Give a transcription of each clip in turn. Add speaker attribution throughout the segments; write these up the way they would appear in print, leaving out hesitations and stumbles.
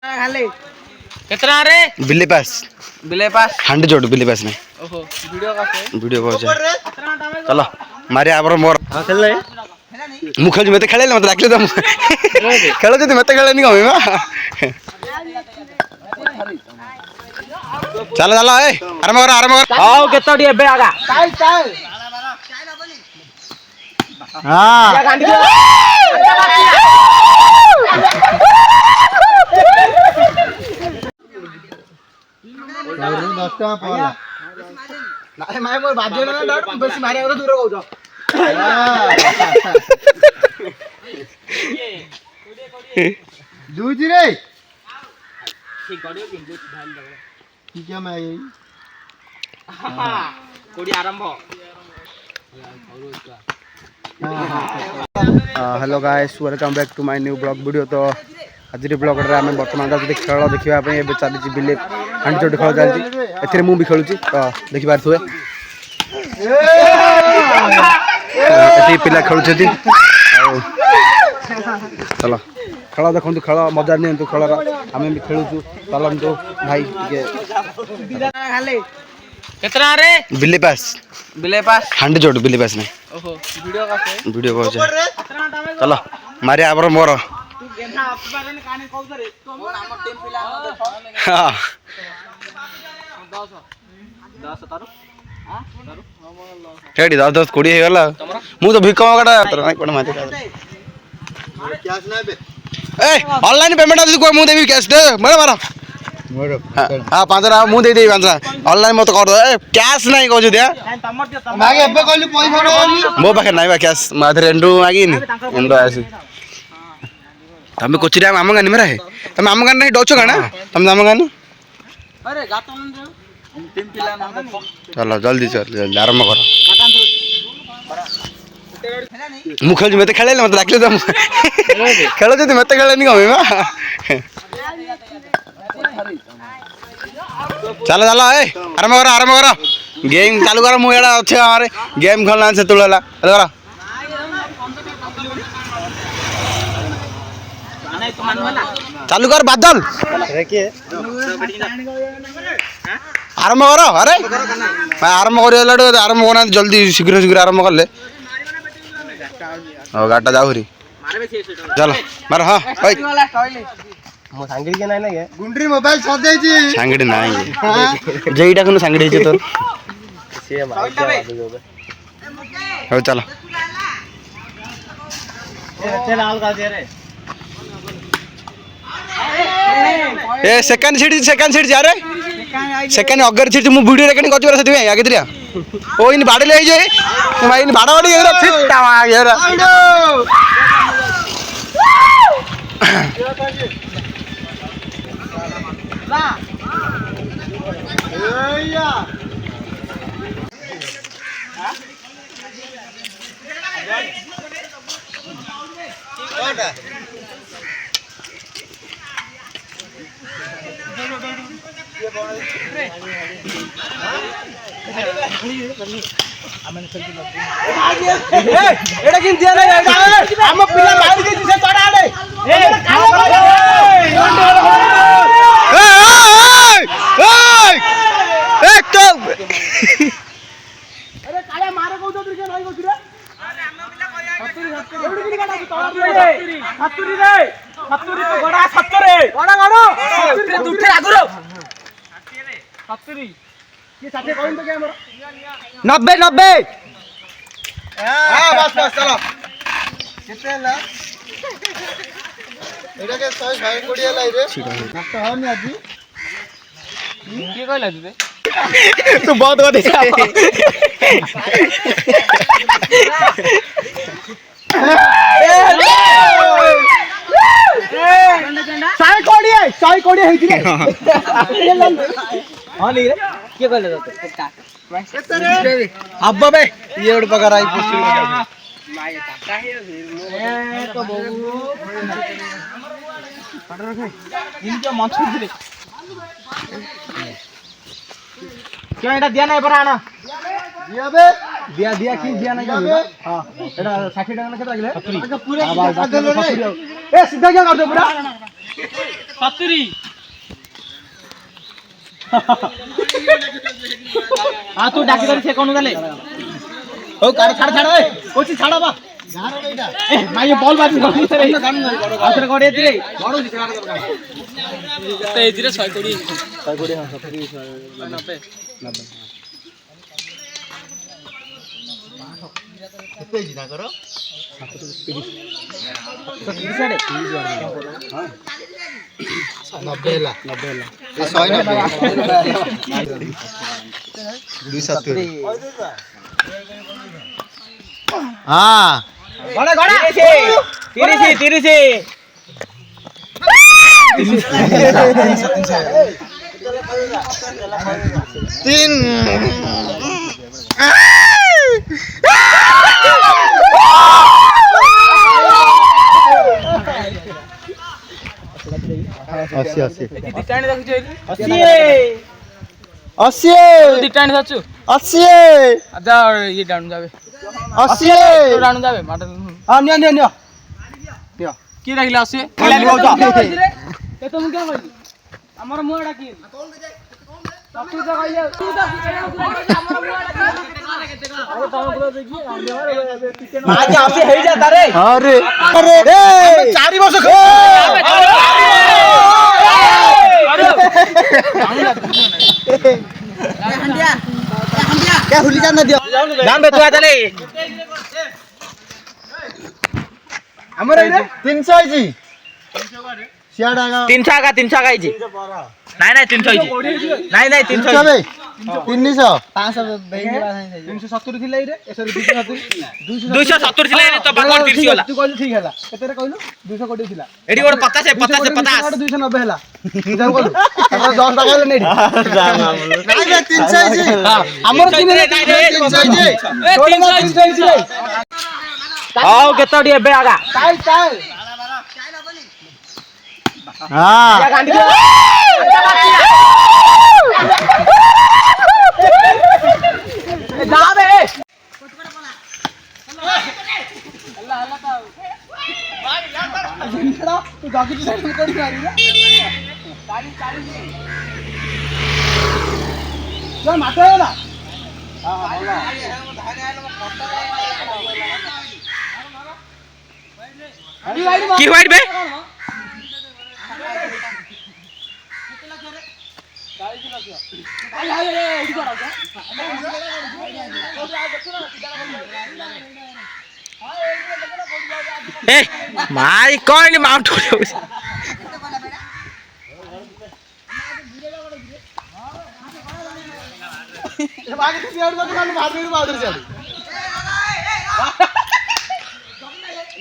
Speaker 1: कितना रे
Speaker 2: बिल्ली पास हांडी जोड़ बिल्ली पास नहीं
Speaker 1: ओहो वीडियो
Speaker 2: को चलो मारे आबर मोर
Speaker 1: हां खेल ले
Speaker 2: मुखज मते खेले मते डाकले त खेलो जति मते खेले नि गमे चलो चलो ए आराम कर
Speaker 1: आओ केतोडी एबे आगा चाल हां या गांडी
Speaker 2: नष्टा पाला नाही माय मोर बाजे ना डाट बस मारे और दूर हो जाओ दूजी रे ठीक गडियो किंजो ढाल दे ठीक है मैं यही
Speaker 1: कोडी आरंभ
Speaker 2: hello guys welcome back to my new blog video. तो आज ब्लॉग रे आम बर्तमान खेल देखा चली बिले हांडी चोटी खेल चलती ए मुझे खेलुची तो देखी पारे पिला खेलुं चलो खेल देखु खेल मजा नि खेल आम भी खेलुचु चलतु भाई
Speaker 1: कितना रे
Speaker 2: बिल्ली पास हांडी जोड़ बिल्ली पास नहीं
Speaker 1: ओहो
Speaker 2: वीडियो को चलो मारे आबर मोर दस 20 गला मु तो भिक ऑनलाइन पेमेंट मु देवी कैश दे मार हाँ 5 मु दे 5 ऑनलाइन मत कर कैश नहीं कहू दिया मो पाखे ना कैश माधे एंडू मागी एंडू आसी तुम कोची आम गानी मेरा है तुम आम गानी नहीं डोचो गाना तुम आम गानी चलो जल्दी जल्दी आरंभ कर मुखज मते खेले मते डाकले त खेलो जति मते खेले नि गमे चलो चलो ए आरंभ कर गेम चालू कर मु एडा अच्छे हमारे गेम खेलना से तुलला चलो कर चालू कर बादल आरंभ कर अरे आरंभ कर आरंभ करना जल्दी शीघ्र शीघ्र आरंभ कर ले गाटा जाऊ चलो मार हाँ
Speaker 1: मो सांगड़ी के नाही ना
Speaker 2: गुंडरी मोबाइल सदै छी सांगड़ी नाही जेईटा कोन सांगड़ी छी तोर से मार हो चलो
Speaker 1: चल आल का दे रे
Speaker 2: ए सेकंड सीट जा रे सेकंड अगर सीट मु वीडियो रेकॉर्डिंग करछ सेति आगे दिया ओ इन बाडे ले जाई भाई इन बाडा बाडी एरा फिटा एरा ना एया कोटा एटा किन दिया नै हम पिला मारि के से चढ़ा दे ए एक तो अरे काले मारे को तो के नहीं गछ रे अरे हम पिला करिया एवडी किन गाडा तळा रे 70 रे 70 तो गडा 70 रे गडा गडो 70 रे दुठे आगरो 70 ये साथे कोइन तो के हमर 90 हां बस चलो कितने ला एटा के 120 कोडी लाई रे नष्ट होनी आजी के कहला तू तू बहुत देखा साई कोड़ी है हाँ नहीं रे क्या कहले अब बे ये उड़ पकड़ आई पुष्टि तो बहु इनके माछू दिले क्यों एटा दिया नहीं बराना दिया बे দিয়া দিয়া কি দিয়া নাই জানো हां এটা 60 টাকা না কেতে লাগলে পুরো এ সিধা क्या कर दो पूरा 70 आ तू डाकी कर से कोन गले ओ कार छाड़ छाड़ ए कोची छाड़ा बा गारो बेटा ए भाई बॉल बाजी गली से रे आसरे गड़े रे गड़ो दिस गारो कर ते इधर 100 कोड़ी हां 70 90 कितने जिना करो 30 हां 90 ला 190 हां गड़ा गड़ा 30 तीन अस्सी अस्सी दिटाणी देखु 80 दिटाणी सचु 80 आजा ये डाउन जावे 80 डाउन जावे माटा हां नियो नियो नियो नियो की राखिला 80 खेलाली कहू ए तुम क्या कहली हमर मुआ डाकी तू तो कहले तू तो हमर मुआ डाकी अरे तम पूरा देखी आज आपसे हेई जाता रे अरे अरे 4 वर्ष क्या हुली जान दियो जान बे तू आ चले हमर रे 300 आइजी 300 का 300 का आइजी नहीं नहीं 300 आइजी नहीं नहीं 300 बे 300 500 370 थिले रे एसर 270 थिले रे तो बाकर 30 होला तू कहलु ठीक होला केते रे कहलु 200 कोटी थिला एडी गोड 50 290 होला जाऊ कहलु हमरा 10 टाका ले नेडी नहीं बे 300 आइजी हमर किने नहीं रे 300 आइजी ए 300 आइजी आओ केतो डी एबे आगा चाल चाल हां क्या गांडी जा बे अल्लाह अल्लाह ता भाई यार तू जागी की साइड में कोड़ी मारी रे 40 जा मातो होला हां हां होला धाने आलो खट्टा की वाइट बे ए माई कौन माउंट हो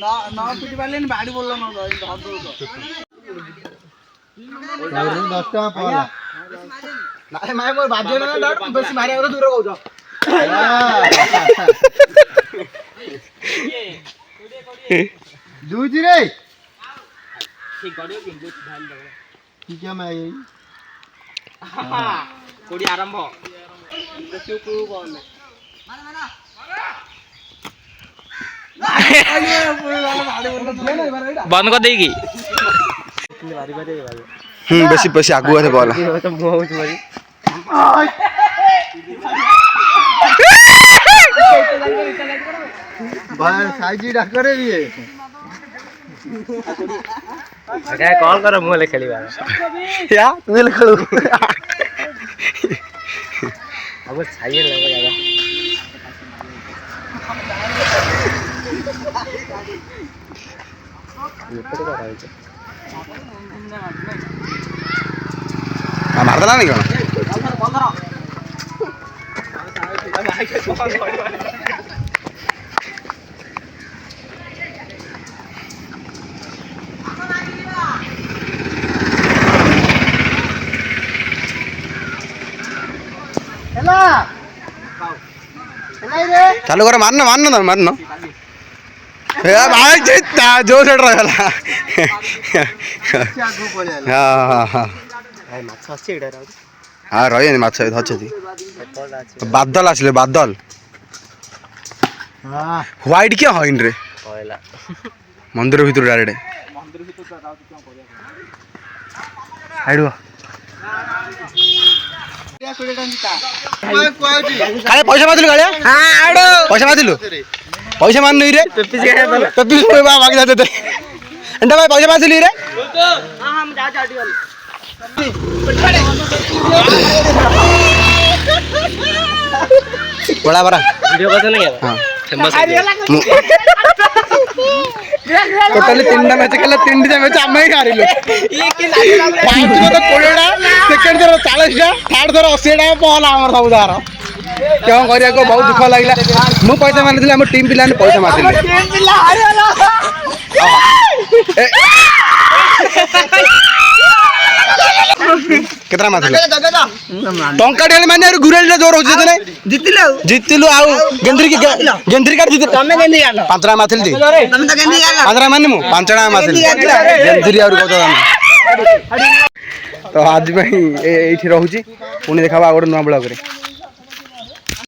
Speaker 2: ना ना पिटी पाले बाड़ी बोललो ना धर दो 10 टा पाला नाही माय मोर बाजे ना डर बेसी मारे आरो दूर कहू दूजी रे ठीक गडियो कि दूजी ढाल दे की क्या मैं यही कोडी आरंभ देखियो को बोल बंद कर देगी
Speaker 3: बेसी बेसी आगु आथे बोला
Speaker 2: भाई साइजी डाकरे भी है
Speaker 1: क्या कॉल करो मुले खेली बार
Speaker 2: या तू ले खेलू
Speaker 1: अब चाहिए लगे ज्यादा ये पड़े का है
Speaker 3: मार देला नहीं कोन
Speaker 2: हेला हेला रे
Speaker 3: चालू कर मारना मारना ना मारना ए भाई जितना जो से रहला हां हां हां
Speaker 1: भाई माछ अछि एडा राउ
Speaker 3: हां रही माछ अछि बादल आसले बादल ହ୍ୱାଇଟ୍ କିଏ ହଇନ ରେ
Speaker 1: କହିଲା
Speaker 3: ମନ୍ଦିର ଭିତରୁ ଡାଇରେକ୍ଟ ହାଇଡୁଆ କାଳେ ପଇସା ମାରିଥିଲୁ କାଳିଆ ପଇସା ମାରିଥିଲୁ ପଇସା ମାରିନୁ ରେ ପେପିସ୍ ବାକି ଦେତେ ଏନ୍ତା ଭାଇ ପଇସା ମାରିଥିଲୁ ରେ ବड़ा बड़ा
Speaker 1: वीडियो बता नहीं
Speaker 3: हाँ
Speaker 1: फेमस
Speaker 3: टोटली 3टा मैच खेला 3टा मैच आम ही हारिलु फास्ट तो 20टा सेकंड थर 40टा थर्ड थर 80टा पहल आमर सब दार क्यों करिया को बहुत दुख लागला मु पैसा मारथिले हम टीम पिला ने पैसा मारथिले टीम पिला हारिला केतना मारथिले टंका ढेले माने गुरेल जोर हो जते नै जितिलु आउ गेंद्री का जित तमे गेंद्री गाल पांचरा मारथिल दी तमे तो गेंद्री गाल पांचरा माने मु पांचरा मारथिल गेंद्री और कोतो तो आज भाई एठी रहूची पुणी देखाबा गोटे नुआ ब्लॉग रे।